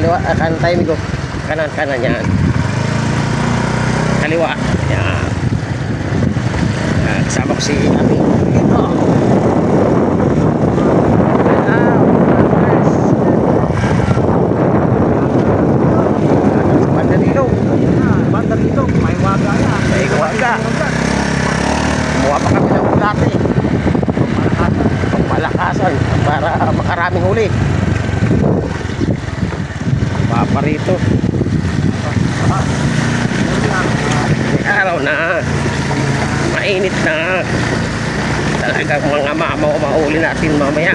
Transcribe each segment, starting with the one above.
kaliwa, kanan tayo migo. Kanan, kanan yan. Kaliwa. Yan. Kasama ko si Ami. Dito. Banda dito. Banda dito, may waga yan. May waga. Kumuha pa kami ng ulate. Palakasan para makaraming huli. Papa rito. May araw na. Mainit na. Talagang mga mahuli natin mamaya.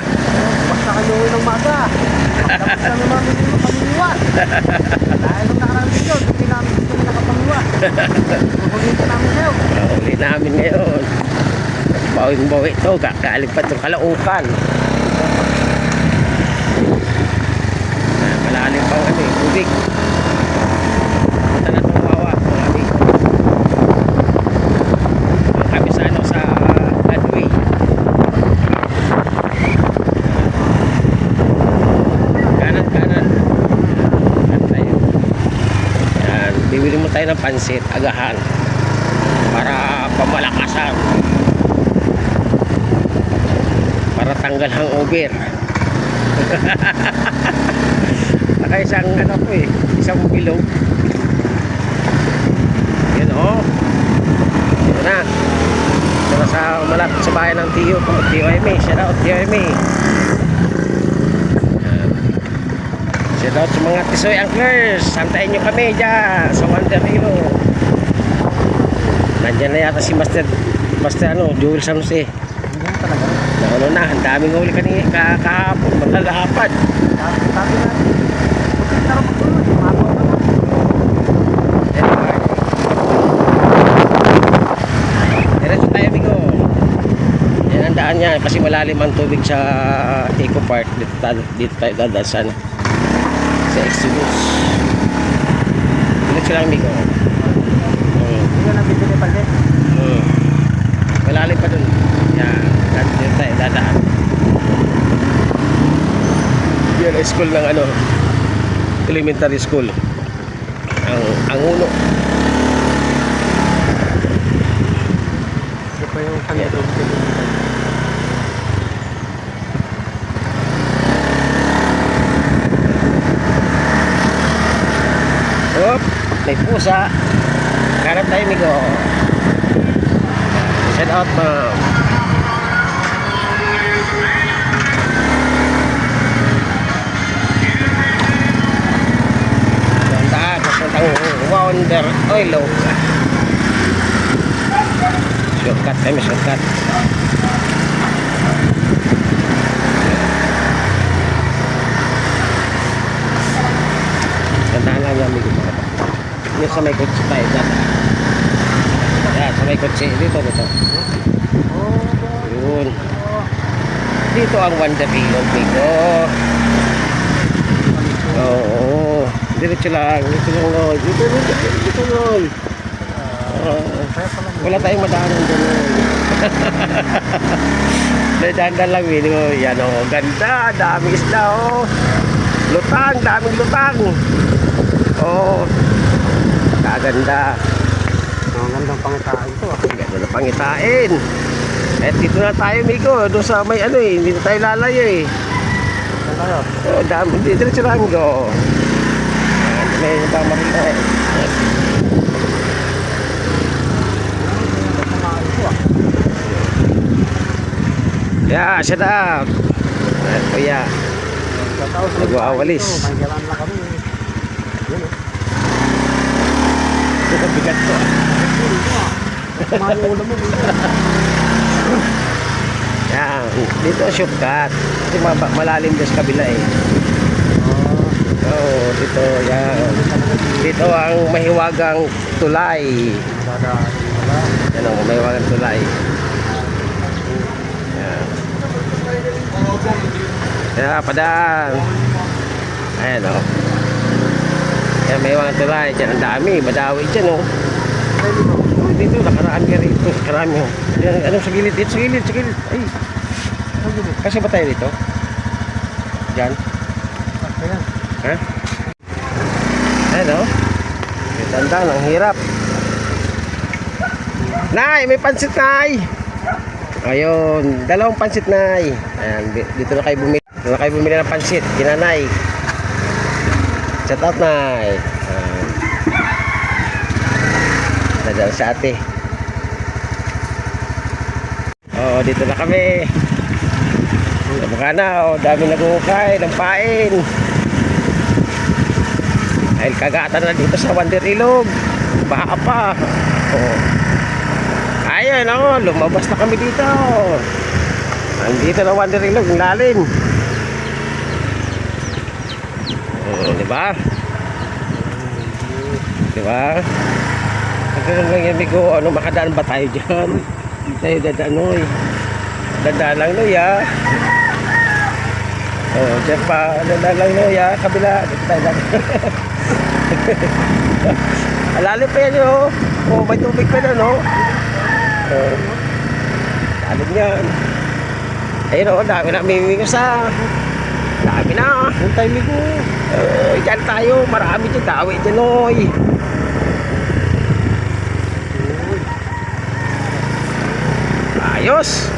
Basta kayo ng maga. Tapos kami mamiliwan. Dahil nung nakaraan dito, hindi namin gusto na nakapangluwa. Mahulitin namin ngayon. Mahuli namin ngayon. Bawing-bawi ito. Galing pa itong Caloocan. Malalim pang tubig. Punta na itong wawa. Kami sa sa Ladway. Kanan. Kanan tayo. Yan. Bibili mo tayo ng pansit. Agahan. Para pamalakasan. Para tanggal hangover. Naka isang isang bilog. Yan Yan na. Yan sa malapit sa bayan ng Tio Eme. Shout out Tio Eme. Shout out sa mga Tisoy Anglers. Santayin nyo kami dyan sa Wonder Hero. Nandyan na yata si Master Joel Samse. Yan talaga. Na, ang daming huli kanina kahapon, malalapad. Sabi natin, putin na rin magulot. Mabaw na rin. Diretso tayo, amigo. Yan ang daan niya kasi malalim ang tubig sa Eco Park. Dito tayo dadasan sa Exodus. Diretso lang, amigo. Hindi ka nabibili palit. Malalim pa dun. Yan, dito tayo dadaan. Yan ang school ng elementary school. Ang uno. Ito pa yung kanito. Hop, may pusa. Karap tayo, amigo. Shout out, ma'am. Wonder Oil. Shortcut kami, shortcut. Gantahan lang yung amigo. Yung sa may kotse tayo dyan. Yan, sa may kotse. Dito. Yun. Dito ang Wonder Oil, amigo. Oo. Diretso lang. Dito lang. Wala tayong madaanan dyan. Dadaan lang, amigo. Yan ganda. Daming isda, Lutang, daming lutang. Kaganda. Ang gandang pangitain ito. Ganda na pangitain. Eh, dito na tayo, amigo. Doon sa may hindi na tayo lalayo Saan tayo? Dami. Diretso lang, amigo. May nagmamaril na Yeah, shut up. Kuya. Nagwawalis. May galan na kami. Yan Ito bigat ko. Kumali ulam mo. Yan. Dito ang shortcut. Kasi malalim doon sa kabila dito yan. Dito ang mahiwagang tulay. Yan ang mahiwagang tulay. Yan. Yan, padaan. Ayan Yan, mahiwagang tulay. Diyan ang dami. Madawi dyan Dito, nakaraan ka rito. Karami Yan, anong sa gilid? Dito, sa gilid. Ay. Kasi ba tayo dito? Diyan? Ayan. Ha? Ayan o. Tandaan, ang hirap. Nay, may pansit, Nay. Ayun, dalawang pansit, Nay. Ayan, dito na kayo bumili. Dito na kayo bumili ng pansit. Kinanay. Shout out, Nay. Ayan. Nadaan sa ate. Oo, dito na kami. Mukha na, dami nag-uukay ng pain. Dahil kagatan na dito sa Wonder Ilog. Baha pa. Oh. Ayun, lumabas na kami dito. Andito na Wonder Ilog, ang lalim. Oh, di ba? Di ba? Pagkaroon lang yan, amigo, makadaan ba tayo dyan? Tayo dadanoy. Dadaan lang, Noy, ha? Oh, dyan pa, dadaan lang, Noy, ha? Kabila, dito tayo lang. Alalim pa yan, oh. Oh, may tubig pa na, no? Oh. Alalim yan. Ayun, oh, dami na mimingos, ha? Dami na. Hintay ligo. Dyan tayo, marami dyan. Dawi dyan, Noy. Ayos.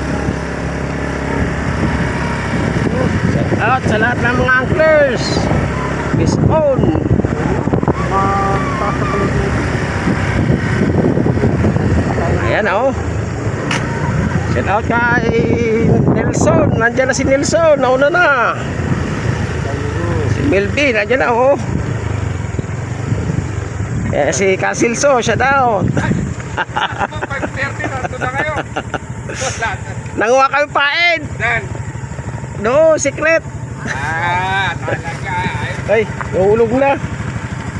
Shout out sa lahat ng mga anglers. Miss On. Mataas na pala ito. Ayan, oh. Shout out kay Nelson. Nandiyan na si Nelson. Nauna na. Si Melvin. Nandiyan na, oh. Si Casilso. Shout out. 5:30 na. Ito na kayo. Nanguha kami pain. Dan. No, secret. Talaga. Ay, nahulog na.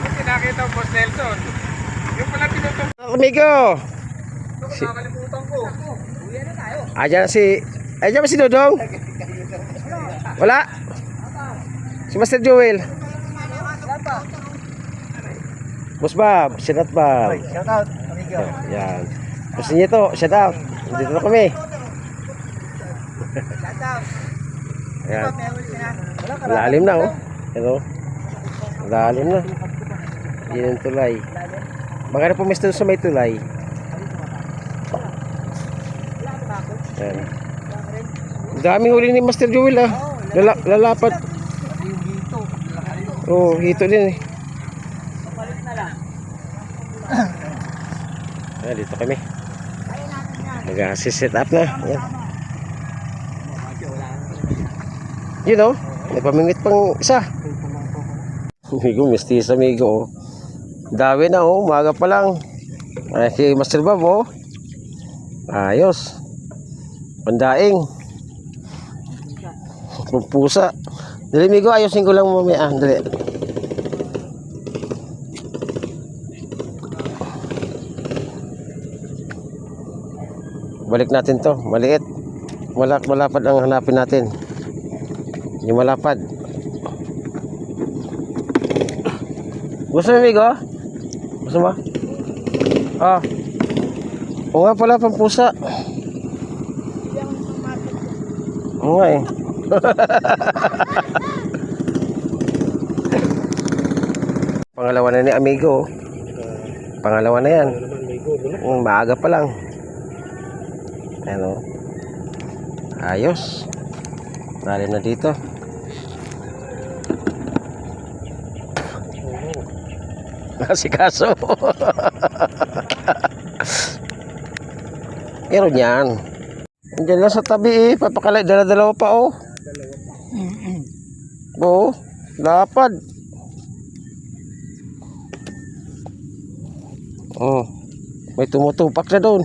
Kasi nakita mo, Boss Nelson. Yung pala tinutong. Amigo. Nakalimutan ko. Uwi na tayo. Ayan ba si Dodong? Wala? Si Master Joel? Boss Bob, shout out Bob. Shout out, amigo. Yan. Boss niyo to, shout out. Dito na kami. Shout out. Ayan. Lalim na, oh. Hello. Lalim na. Yan ang tulay. Baka na pumisto sa may tulay. Ayan. Daming huli ni Master Joel, ah. Lalapat. Oh, hito din, eh. Ayan, dito kami. Nag-set up na. Ayan. You know, may pamingit pang isa. Amigo, mistis amigo, oh. Dawi na, oh, umaga pa lang. Ay, si Master Bob, oh. Ayos. Pandaing. Pumpusa. Dali, amigo, ayosin ko lang mamaya. Dali. Balik natin to, maliit. Malapad ang hanapin natin. Yung malapad. Gusto mo, amigo? Gusto mo? Ah. O nga pala, pampusa. O nga, eh. Pangalawa na ni amigo. Pangalawa na yan. Maaga pa lang. Ano? Ayos. Lalim na dito. Nasikaso. Meron yan. Andiyan lang sa tabi, eh. Papakalay. Dala-dalawa pa, oh. Oo. Lapad. Oh. May tumutupak na doon.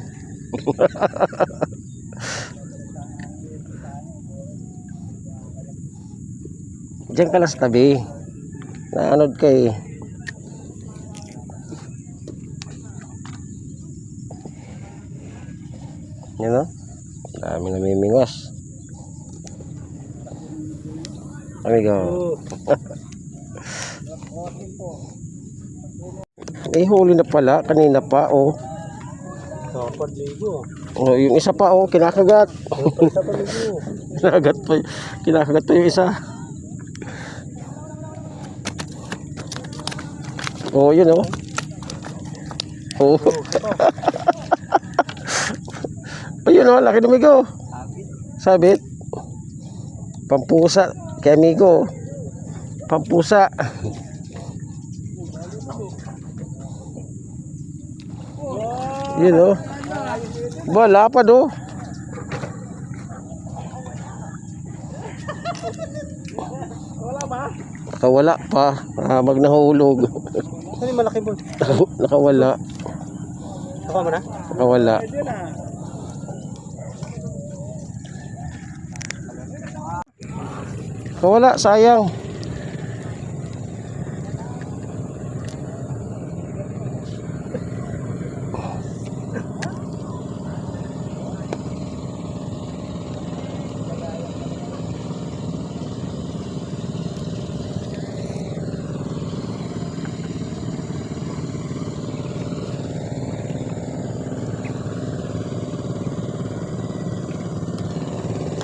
Diyan ka lang sa tabi. Naanod ka, eh. Yan, no? Dami na mimingos. Amigo. Eh, huli na pala. Kanina pa, oh. Dapat ligo. Oh, yung isa pa, oh, kinakagat. Kinakagat pa yung isa. Oh, yun oh. Oh. Ayun oh, laki ng migo. Sabit. Pampusa kay amigo. Pampusa. Yun oh. Wala pa do. Wala ba? Nakawala pa. Mag nahulog. Saan yung malaki boy? Nakawala. Ako mo na? Nakawala. Pwede na. Nakawala, sayang.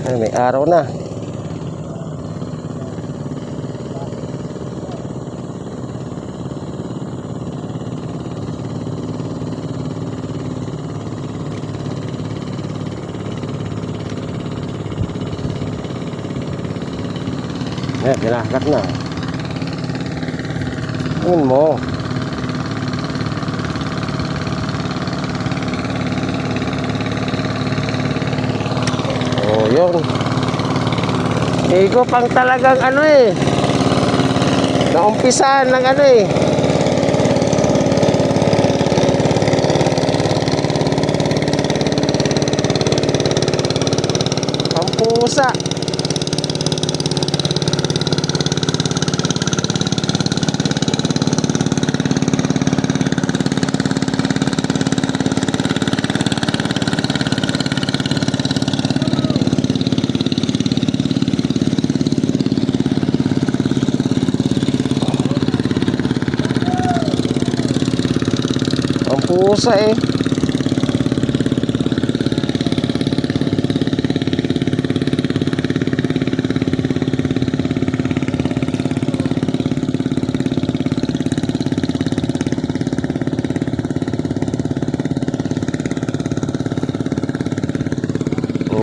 Ay, may araw na. Ayan, tinakat na. Yun mo. Oh, yun. Iko pang talagang ano eh. Naumpisahan ng ano eh. Pampusa. Pampusa eh.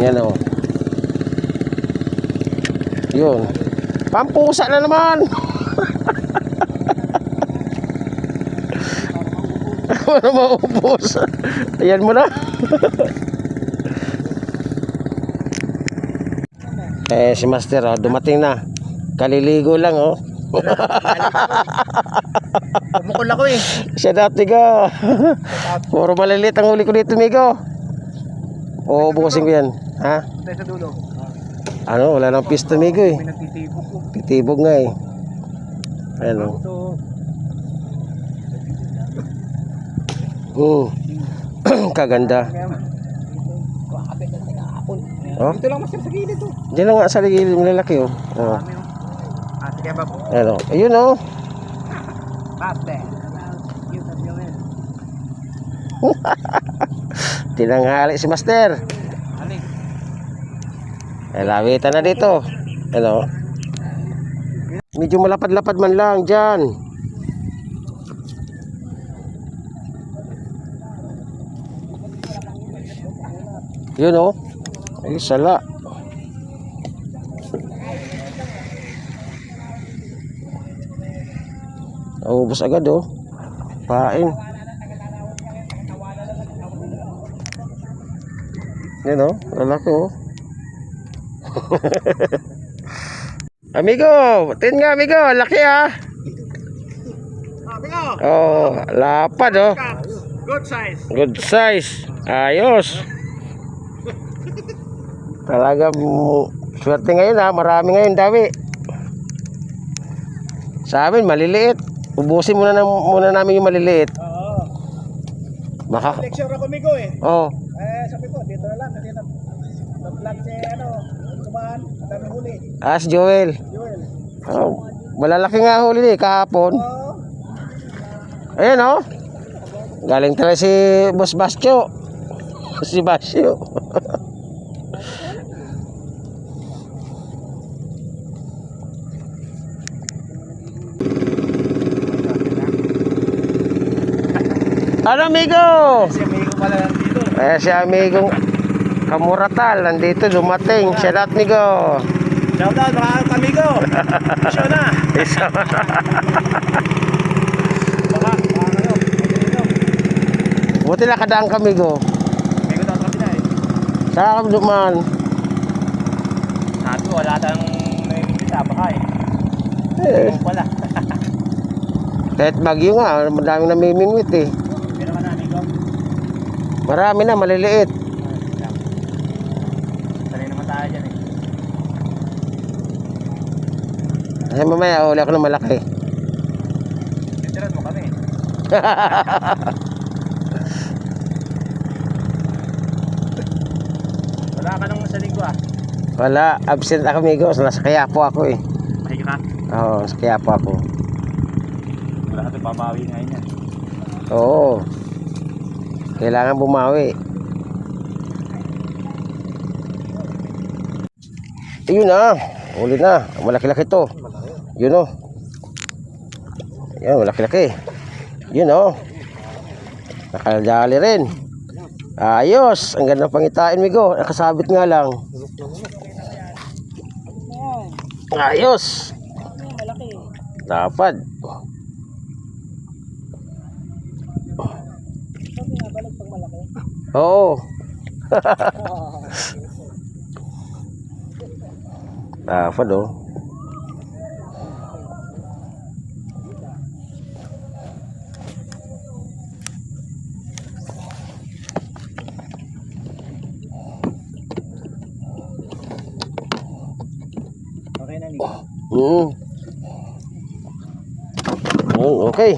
Yan o. Yun. Pampusa na naman. Ano maubos? Ayan mo na. Si Master dumating na. Kaliligo lang oh. Bumukol ako eh. Siya dati ka. Puro maliliit ang huli ko dito, Migo. Oo, bukasin ko yan. Ha? Tayo sa dulo. Ano, wala nang pista, Migo eh. May nagtitibok ko. Titibog nga eh. Ayan o. Kaganda. Oh? Dito lang mas sa gilid to. Diyan lang nga sa gilid, malalaki oh. Oh. Sige ba po? Ayan o. Ayun oh. Paste. Yun sa yun. Tinanghali si Master. Ali. Lawitan na dito. Ano? Medyo malapad-lapad man lang dyan. Yun oh. Ay, sala. Ubus agad oh. Pain. Yan oh, lalaki oh. Amigo, tin nga amigo, laki ah. Amigo. Oh, lapad oh. Good size. Good size. Ayos. Talaga swerte ngayon ha, marami ngayon dawi. Sa amin maliliit. Ubusin muna namin yung maliliit. Oo. Baka. Lecture ako Migo eh. Oh. Sabi ko dito na lang kasi na-vlog si kumahan, dami huli. As Joel. Joel. Oh, malalaki nga huli eh kahapon. Oo. Ayan oh. Galing talaga si Boss Basyo. Si Basyo. Ano, amigo? Si amigo pala nandito. Eh, si amigong Kamuratal, nandito, dumating. Shout out, amigo. Shout out mga amigo. Isyo na. Isa. Baka kayo. Buti nakadaan kami, go. Amigo daw kami na eh. Saan kami dumaan? Sabi ko, wala tayong nakikita. Baka eh. Eh, Wala. kahit bagyo nga, madaming namimingwit eh. Hindi naman na amigo. Marami na, maliliit. Sanay naman tayo dyan eh. Kasi mamaya, huli ako ng malaki. Titiran mo kami. Wala ka nung sa linggo ah. Wala, absent ako, amigo. Nasa Quiapo ako eh. Mahiga ka. Oo, sa Quiapo ako. Wala ka ito pabawi ngayon yan. Oo. Kailangan bumawi. Ayun na. Uli na. Malaki-laki to. Yun o. Yan, malaki-laki. Yun o. Nakadali rin. Ayos. Ang ganda pangitain, migo. Nakasabit nga lang. Ayos. Dapat. Oo. Dapat oh. Okay na Nico. Okay.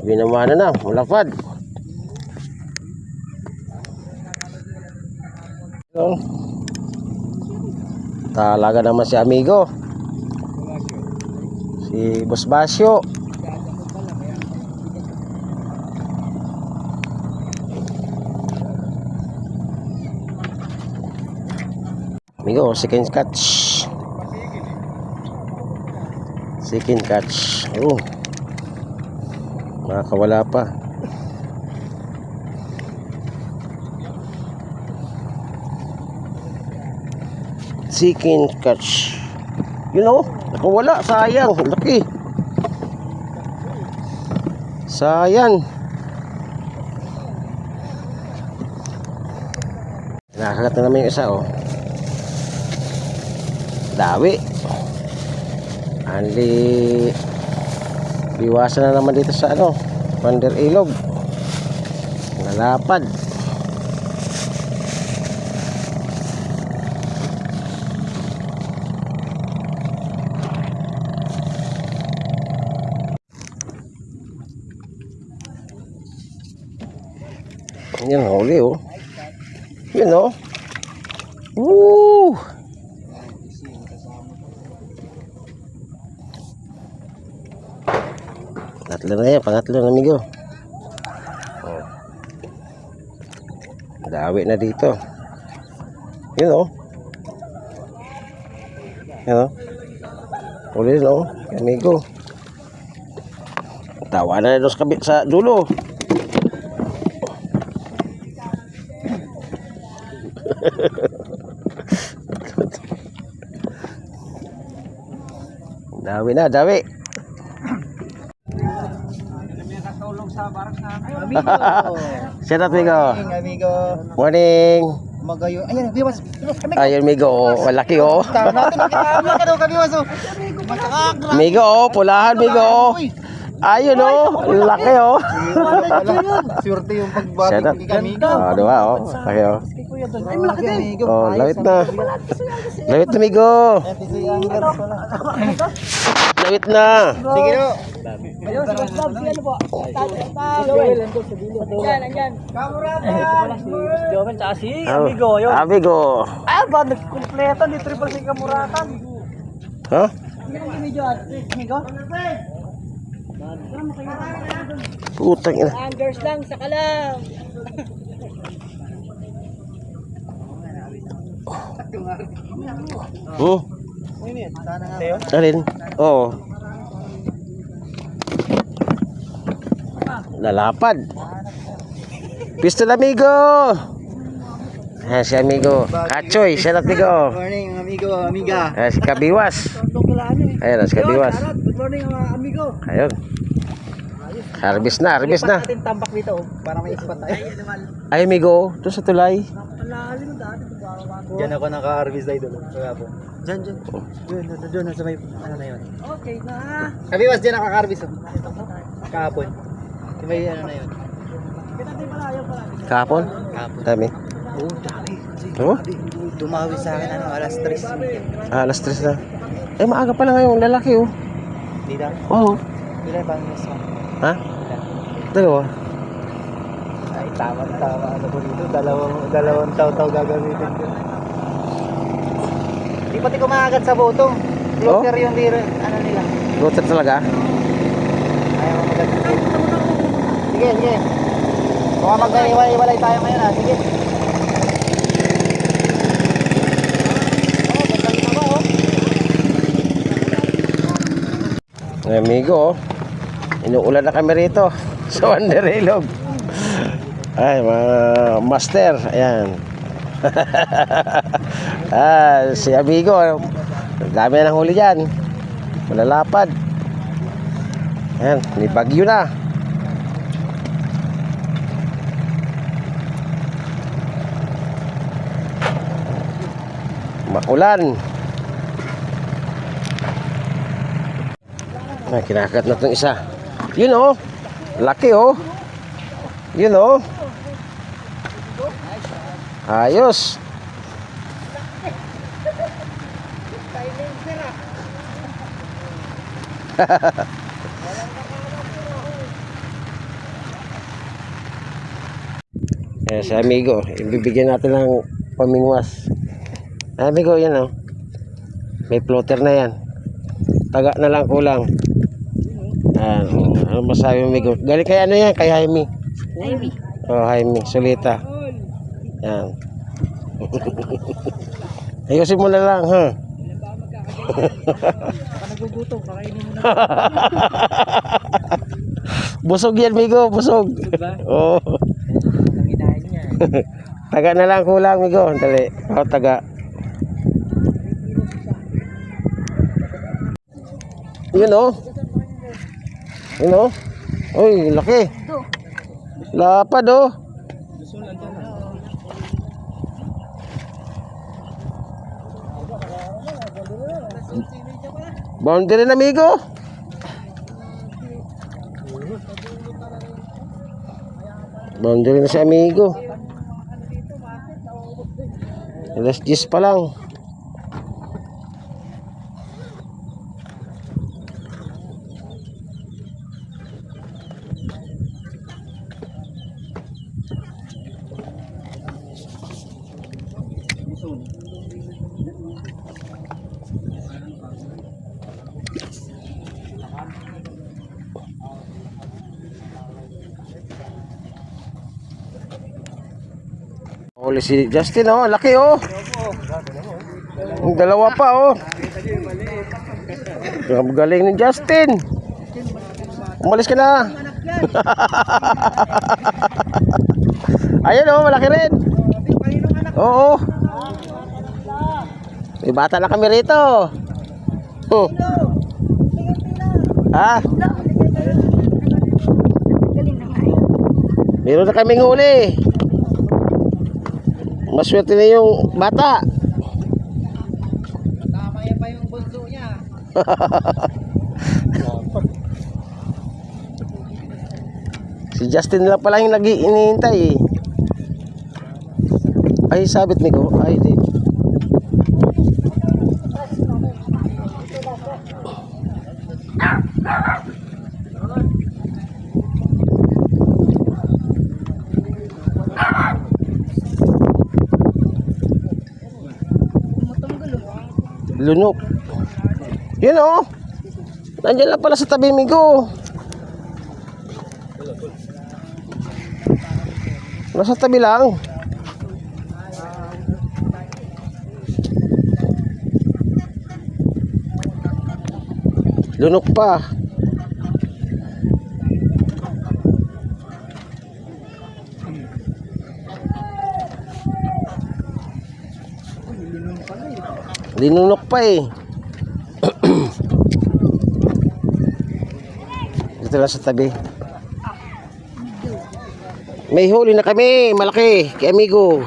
Binamana na, malapad. Talaga naman si amigo. Si Boss Basyo. Amigo, second catch. Second catch. Oh. Makakawala pa. Second catch. You know, nakawala. Sayang. Laki. Sayang. Nakakat na naman yung isa oh. Dawi. Andi biwasan na naman dito sa ano Pander Ilog. Nalapad. Yan huli oh. Yun oh. Woo! Tatlo na yan, pangatlo na amigo. Oh. Dawi na dito. Yun oh. Yun oh. Uli na oh, amigo. Tawa na dos kabit sa dulo. Dawi na, dawi. Amigo. Shout out, amigo. Amigo. Morning. Magayo. Ayan, biwas. Ayun, amigo. Oh, malaki oh. Biwas. Amigo oh, pulahan, amigo oh. Ayun oh, laki oh. Swerte yung Shout out. pagbati kay amigo. Oh, diba oh. Laki oh. Ay, malaki din. Oh, lawit na. Lawit na, amigo. Lawit na. Sige no. Ayun, si Boss Bob, si ano po? Joel, nandun sa dulo. Yan, andyan. Joel, tsaka si Amigo, yun. Amigo. Ah, ba, nagkumpleto ni Triple C Kamuratan. Ha? Yan ang Amigo, Amigo. Putang ina. Angers lang, saka lang. Alin? Oo. Nalapad. Pistol amigo. Ayan si amigo. Kachoy, shout out amigo. Good morning, amigo, amiga. Ayan si Kabiwas. Ayan si Kabiwas. Good morning, amigo. Ayun. Harvest na. Natin tambak dito para may ispat tayo. Ay amigo, doon sa tulay. Diyan ako naka-harvest tayo doon. Kaya po. Diyan. Doon sa may ano na yun. Okay na. Kabiwas diyan nakaka-harvest. Kahapon. Yung may ano na yun. Kahapon? Dami. Oo, dami. Oh? Tumawi sa akin alas 3. Alas 3 na. Eh maaga pa lang ngayon, lalaki oh. Dito? Oo. Ilan bang mas mo? Ha? Dalawa. Ay, tama. Ano po dito? Dalawang taw gagamitin ko. Di pati kumagat sa botong. Floater yung lira, ano nila. Roter talaga? Ayaw mo magat. Sige. Baka mag-iwalay tayo ngayon ha. Sige. Ay, amigo, inuulan na kami rito sa Wanderilog. Ay, mga master, ayan. Si amigo, dami na ng huli dyan. Malalapad. Ayan, may bagyo na. Makulan. Ay, kinakat na itong isa. Yun oh. Laki oh. Yun oh. Ayos. Sa amigo, ibibigyan natin ng pamingwas. Amigo, yan oh. May floater na yan. Taga na lang kulang. Ano masabi mo, amigo? Galing kay ano yan? Kay Jaime. Oh, Jaime. Solita. Yan. Ayusin mo na lang, ha? Nagugutom, kakainin mo na. Busog yan, amigo. Busog. Oo. Ang inahin niya. Taga na lang kulang, amigo. Dali. Oh, taga. Yun oh. Yun oh. Uy, laki. Lapad oh. Boundary na, amigo. Boundary na si amigo. Alas 10 pa lang. Huli si Justin oh, laki oh. Ang dalawa pa oh. Ang galing ni Justin. Umalis ka na. Ayun oh, malaki rin. Oo. May bata na kami rito. Oh. Ah. Meron na kaming huli. Maswerte na yung bata. Tama yan pa yung bunso niya. Si Justin lang pala yung nag-iinihintay eh. Ay, sabit ni ko. Ay, di. Lunok. Yun oh. Nandiyan lang pala sa tabi migo. Nasa tabi lang. Lunok pa. Linunok pa eh. Dito lang sa tabi. May huli na kami, malaki, kay amigo.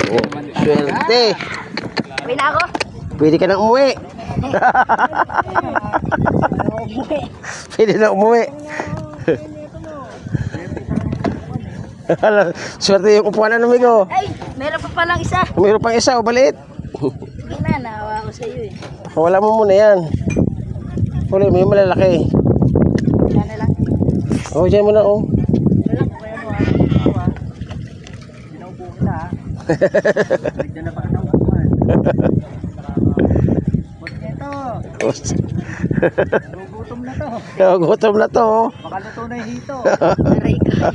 Oh, swerte. Uwi na ako. Pwede ka na umuwi. Pwede na umuwi. Swerte yung upuan na amigo. Ay, meron pa palang isa. Mayroon pang isa, o balit. Sige na, naawa ko sa iyo eh. Wala mo muna yan. Huli mo yung malalaki. Yan na lang. Oh, dyan mo na oh. Wala ko kaya mo naawa. Ginaupo kita ha. Bigyan na pa ka naupuan. Ito, gugutom na to. Gutom na to. Oh. Baka luto na yung hito. Aray ka.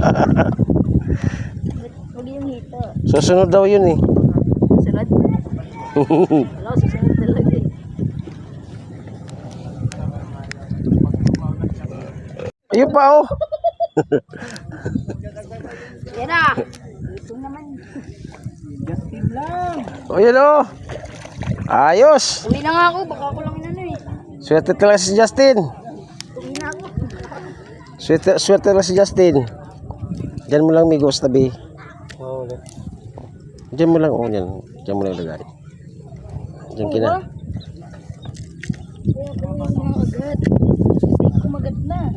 Huwag yung hito. Susunod daw yun eh. Sunod. Wala, susunod talaga eh. Ayun pa oh. Yan na. Ito naman. Justin lang. O yun oh. Ayos. Uwi na nga ako. Baka ako lang inano eh. Swerte talaga si Justin. Uwi na ako. Swerte talaga si Justin. Diyan mo lang migo sa tabi. Oo, ulit. Diyan mo lang oh yan. Diyan mo lang lagay. Diyan kina. Kaya ako na agad. Ay, kumagat na.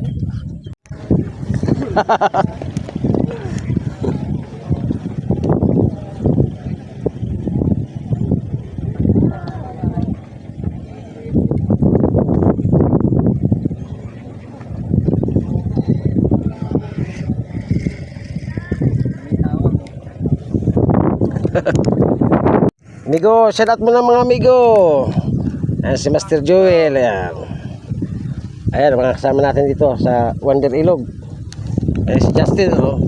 Migo, shout out mo na mga amigo. Ayan si Master Joel. Ayan. Ayan, mga kasama natin dito sa Wonder Ilog. Ayan si Justin oh.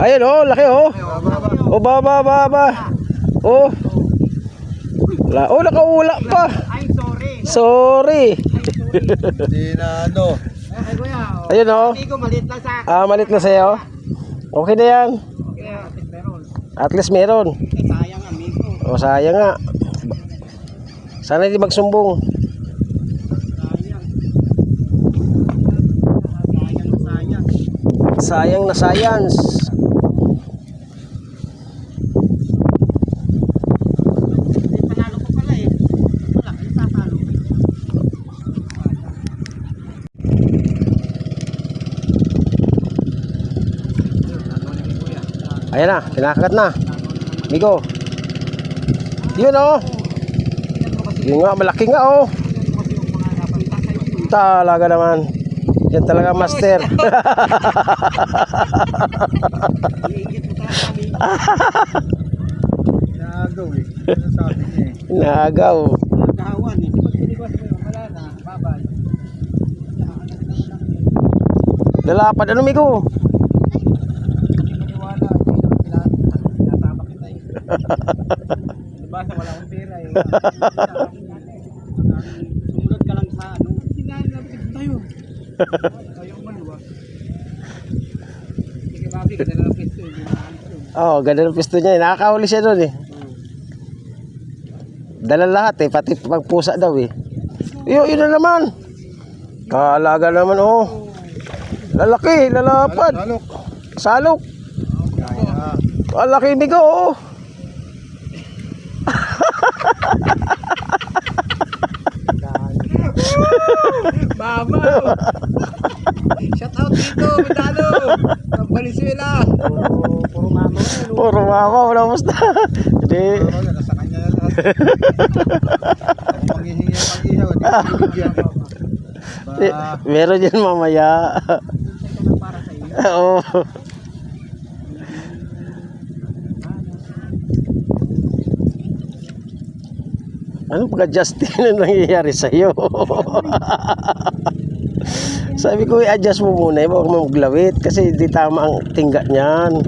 Ayan oh, laki oh. Oh, baba. Oh. Oh, nakaula pa. Ay, sorry. Sorry. Hindi na ano. Ay, kuya. Ayun oh. Amigo, maliit lang sa akin. Ah, malit na sa'yo. Okay na yan. Kaya, meron. At least meron. Sayang, amigo. O sayang nga. Sana hindi magsumbong. Sayang na science. Panalo ko pala eh. Wala, ano tatalo? Ayan na, kinakagat na. Migo. Yun oh. Yun nga, malaki nga oh. Talaga naman. Yan talaga master. Nagaw eh. Ano sabi niya eh. Nagaw. Nakahawan eh. Pag sinigas mo yun, wala na. Babay. Lalapad ano Migo? Maniwala. Nasama kita eh. Diba sa wala akong pera eh. Sumunod ka lang sa ano. Sinahin natin tayo. Ayaw man diba? Sige babi, ganda na lang pesto. Hindi na alis yun. Oh, ganda ng pisto niya. Nakakahuli siya doon eh. Dala lahat eh, pati pagpusa daw eh. Yun na naman. Kaalaga naman oh. Lalaki, lalapad. Salok. Salok. Kaya. Malaki Migo oh. Mama! Shout out dito, Medalo! Ang Valenzuela! Puro mama. Puro mama, wala musta. Hindi. Nasa kanya na lahat. Ako manghihingi ang ihaw. Hindi ko bibigyan. Meron yan mamaya. Para sa iyo. Oo. Ano pagka Justin ang nangyayari sa'yo? Sabi ko i-adjust mo muna, huwag mo maglawit kasi hindi tama ang tingga niyan.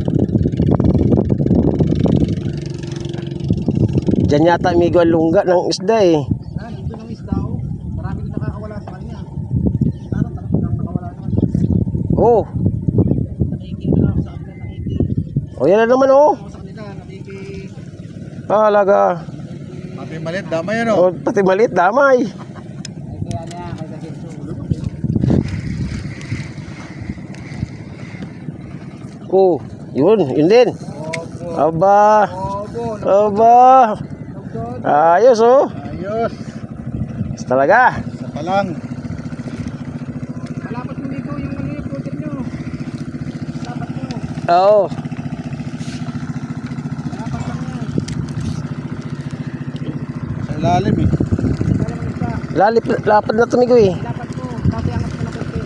Diyan yata amigo ang lungga ng isda eh. Nandun ang isda oh. Marami din nakakawala sa kanya. Tarang nakawala naman. Oh, Nakikita lang sa kanila, nakikita. o yan na naman oh. Sa kanila, nakikita. Halaga. Pati maliit, damay ano? O, pati maliit, damay. Oh, yun din. Aba. Aba. Ayos oh. Ayos. Ayos talaga. Isa pa lang. Malapat mo dito yung maliit project nyo. Malapat mo. Oo. Malapat lang yan. Sa ilalim eh. Kaya naman isa. Lapad na tumigo eh. Malapat mo. Kasi angat mo na konti.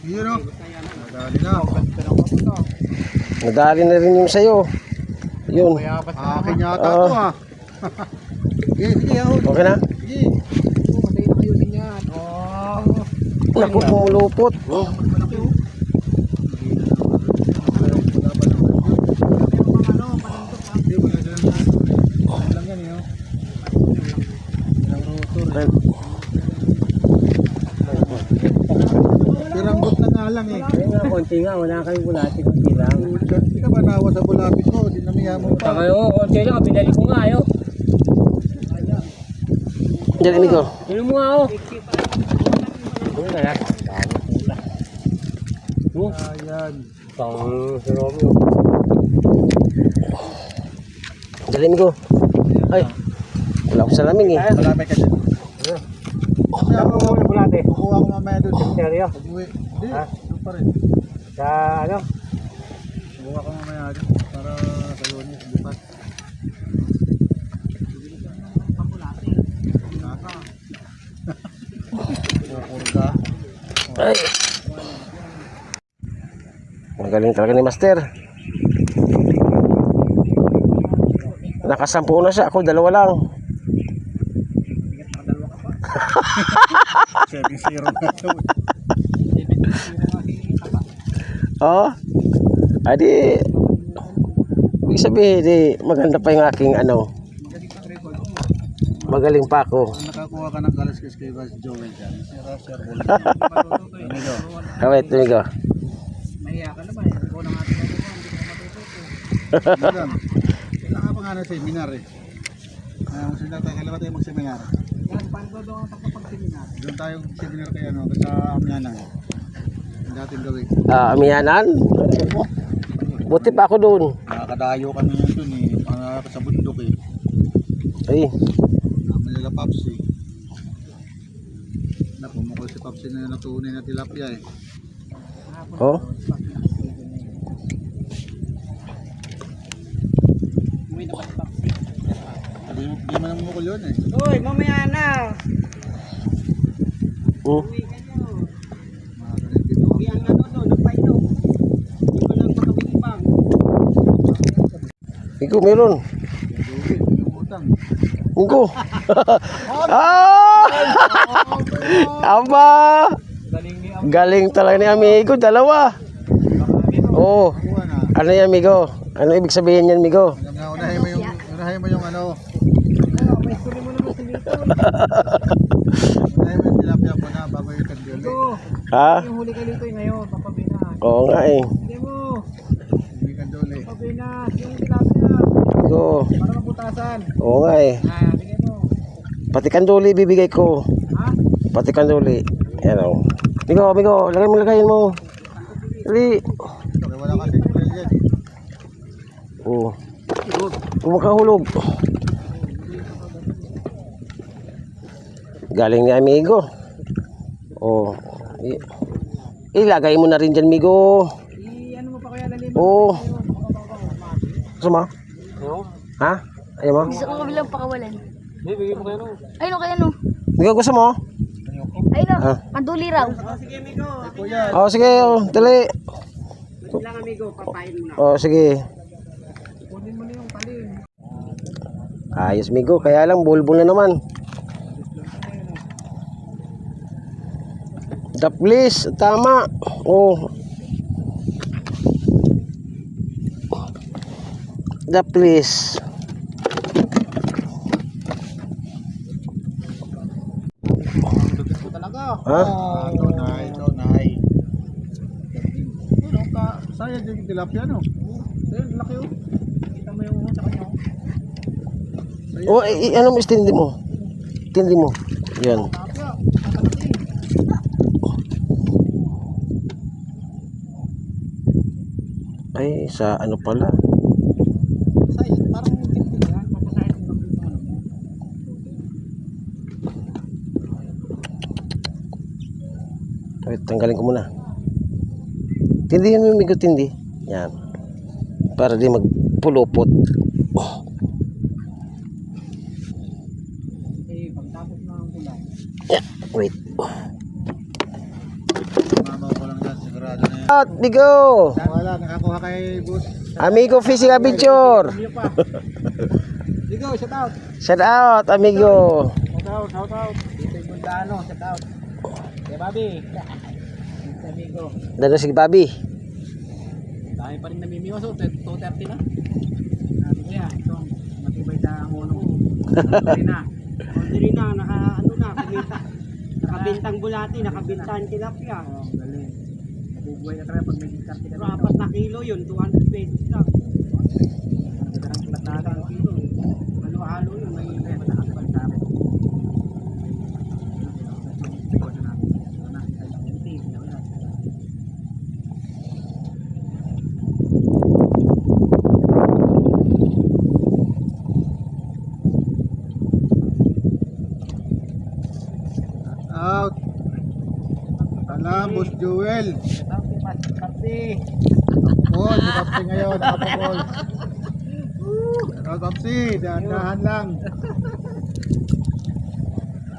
Yun o. Madali na. Nadali na rin yung sayo. Yun. Akin yata ito ah. Sige, sige ako. Okay na? Sige. Matay na kayo din yan. Oh. Naku, pumulupot. Hindi, wala dyan. Wala lang yan eh. oh. Walang rotor. Piranggot na nga lang eh. Kaya nga, konti nga. Wala kayong bulati. Konti lang. Hindi ka ba nawa sa bulapit mo? Dinamiya mo pa. Kayo, konti lang. Pinali ko nga. Ayo. Diyan, amigo. Tuloy mo nga ako. Tuloy na lang. Ayan. Pang sarap mo. Diyan, amigo. Ay. Wala ko salamin eh. Malapit ka dyan. Saan mo muna bulati? Kukuha ko mamaya doon. Seryo? Pag-uwi. Hindi. Ha? Doon pa rin. Sa ano? Kukuha ko mamaya doon. Para sa lunes. Bukas. Kukurga. Ay. Magaling talaga ni Master. Nakasampu na siya. Ako, dalawa lang. 7-0 na ito. Oo. Adi. Ibig sabihin, di, maganda pa yung aking ano. Magaling pa ako. Kung nakakuha ka ng kalaskis kay Vice Joel dyan, si Rasher Bola. Amigo. Kawit, tumigo. Mahiya ka naman. Ikaw lang ating magawa. Hindi ka matututo. Kailangan pa nga ng seminar eh. Kung sila tayo, kailangan tayo mag-seminar. Yan, paano ba doon ang pagpapag-seminar? Doon tayo seminar kay ano, sa Amyanan. Ang dating gawin. Amiyanan. Buti pa ako doon. Nakakadayo kami yun doon eh. Sa bundok eh. Ay. Manila Papsi. Pumukol si Papsi na natunay na tilapia eh. Oh. Di man namumukol yun eh. Uy, mamaya na. Oh. Uwi ka nyo. Makakalit dito. Yan ano doon, nagpaino. Hindi ko lang makabigipang. Ikaw, meron. Utang. Ungko. Ah! Aba! Galing talaga ni amigo, dalawa. Oh. Kuha na. Ano yan, amigo? Ano ibig sabihin yan, amigo? Unahin mo yung ano. May story mo naman sa dito. Unahin mo yung tilapia mo na bago yung kandili. Ito, Ha? yung huli ka dito ngayon, papabinas. Oo nga eh. Hindi mo, Hindi kandili. papabinas. Yung tilapia, Amigo. para mabutasan. Oo nga eh. Bigay mo. Pati kanduli bibigay ko. Ha? Pati kanduli. Yan o. Amigo, lagayin mo. Dali. Okay, wala kasi trail yan eh. Oo. Huwag makahulog. galing ni amigo. Oh. Ilagay mo na rin dyan, amigo. Ano mo pa kaya lalim? Oh. Gusto mo? Ha? Ayaw mo? Gusto ko bilang pakawalan. Hindi, bigyan mo kayo no. Ayun o, kaya no. Amigo, gusto mo? Ayun o, Ah. ang duli raw. Oh, sige, oh, dali. Oh, sige. Ayos, amigo. Kaya lang, bulbul na naman. Daplis, tama. Oh. Daplis. Talaga. Ha? Tunay. Ano ka? Sayang yung tilapia no? Laki oh. Kita mo yung sa kanya. Oh, ano mo, istindi mo. Tindi mo. Yan. Ay, sa ano pala? Sayang, parang tingting yan. Papasayang mo lang dito. Wait, tanggalin ko muna. Tindihan mo, amigo, tindi. Yan. Para di magpulupot. Pagtapos ng ulan. Yeah, wait. Mamaw ko lang yan, sigurado na yan. Amigo! Wala, nakakuha kay boss. Amigo fishing adventure! Ligo, shout out. Shout out, amigo! Shout out. Dito yung Bundano, shout out. Kay Bobby. Sa amigo. Dano si Bobby. Dami pa rin namimiwas, 2:30 na. Sabi ko yan, ito, matibay sa ang ulo ko. Hindi na, kumita. Nakabintang bulati, nakabintahan tilapia. Galing. Nabubuhay na kaya pag may discarte ka. Pero 4 na kilo yun, 200 pesos lang. Nagdarang platada ang kilo. Halo-halo yun, may nakakabal sa akin. Out. Salam, Boss Joel. Kapsi. Oh, si Kapsi ngayon, nakapagol. Kapsi, dahan-dahan lang.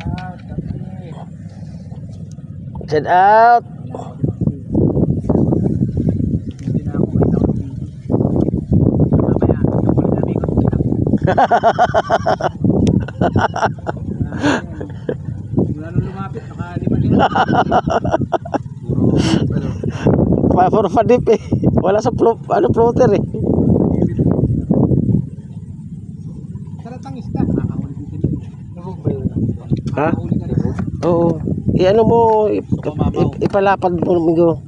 Out, Kapsi. Shout out! Hindi na ako may tawag dito. Mamaya, yung kulit namin ko. Wala nang lumapit, nakaliman yun. For padip eh. Wala sa floater eh. Saratang isda. Nakakahuli dito. Nabog ba yun? Ha? Nakakahuli ka rin. Oo. Ano mo, ipalapad mo, amigo.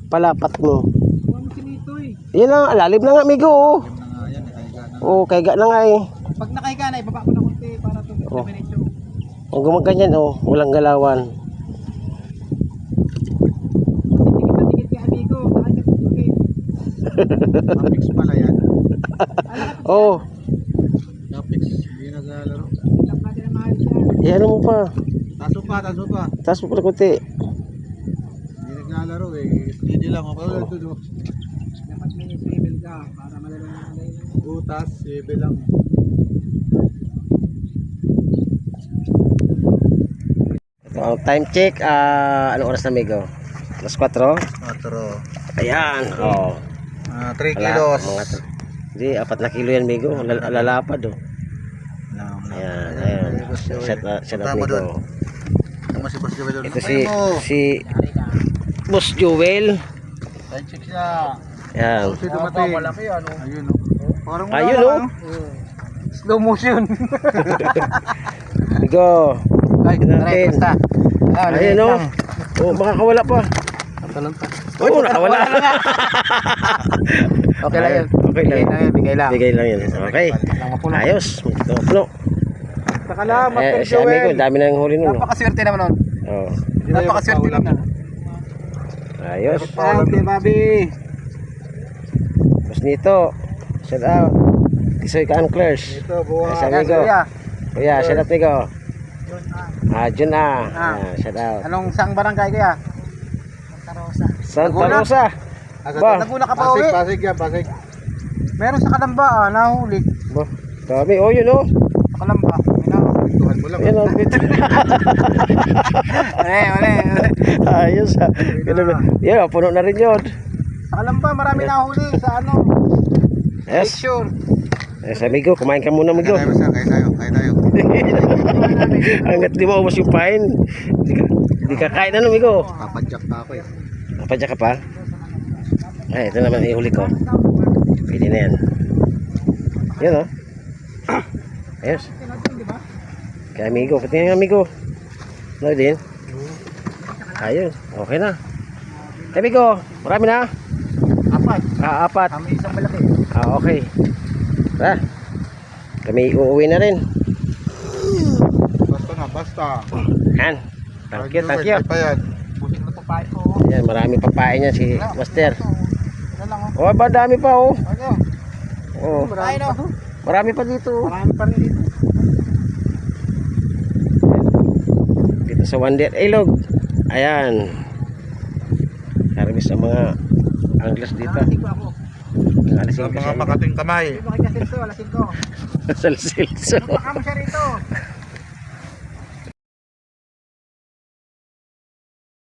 Palapat mo. Kuha mo sinito eh. Yan lang, alalim na nga, amigo. Oh. Yan na nga yan, nakahiga na. Oo, kaiga na nga eh. Pag nakahiga na, ibaba ko na konti para ito Oh. diretso. Ang gumaganyan, oh, walang galawan. Tikit ka amigo, saan ka tutukin? Mapix pala yan. Oo. Mapix, hindi naglalaro. Lang natin ang mahal siya. Ano mo pa? Taso pa. Taas mo pala kunti. Hindi naglalaro eh. Hindi lang ako. Dapat may swivel ka para malalang na butas, swivel lang. Ito, time check. Anong oras na, amigo? Alas 4? 4. Ayan. Oh. 3 Wala, Hindi, 4 na kilo yan, amigo. Lalapad, oh. Ayan. Set up, amigo. Ito si Boss Joel. Time check siya. Ayan. Si dumating. Malaki ano. Ayun oh. Parang Ayun, oh. Slow motion. Amigo. Ay, natin. basta. Ayun, oh. Oh, makakawala pa. Oo, nakawala. Okay lang yun. Okay lang. Bigay lang. Bigay lang yun. Okay. Ayos. Puno. Saka lang, Si amigo, dami na yung huli nun. Napakaswerte naman nun. Oh. Napakaswerte naman. Ayos. Okay, Bobby. Tapos nito. Shout out. Tisoy ka Anklers. Ito, buha. Yes, amigo. Kuya, shout out, amigo. Jun shout out. Anong saang barangay kaya? Santa Laguna? Rosa. Ba? Laguna ka pa uwi? Pasig. Meron sa Kalamba, nahuli. Ba? Dami. Oh, yun oh. Sa Kalamba. Tuhan mo lang. Yan ang pito. Uli. Ayos ha. Yan, puno na rin yun. Sa Kalamba, marami nahuli sa ano. Yes. Sure. Sabi ko, kumain ka muna, amigo. Kaya tayo. Hanggat di mo ubos yung pain. Di ka kain na, amigo. Papadyak pa ako eh. Napadya ka pa? Ay, ito naman ihuli ko. Pwede na yan. Yan o. Ayos. Kaya amigo, pati nga amigo. No din. Ayun, okay na. Amigo, marami na. Apat. Kami isang malaki. Okay. Tara. Kami uuwi na rin. Basta. Han. Thank you. Busin mo ito pa ito. Ayan, marami papain niya si Master. Ano lang oh. Oh, ba dami pa oh. Ano? Oh, Marami pa. marami pa dito. Marami pa rin dito. Dito sa Wonder Ilog. Ayan. Harvest ang mga anglers dito. Ako. Alas Sa mga makating kamay. Hindi ba kita silso? Alas 5. Salsilso. Baka mo siya rito.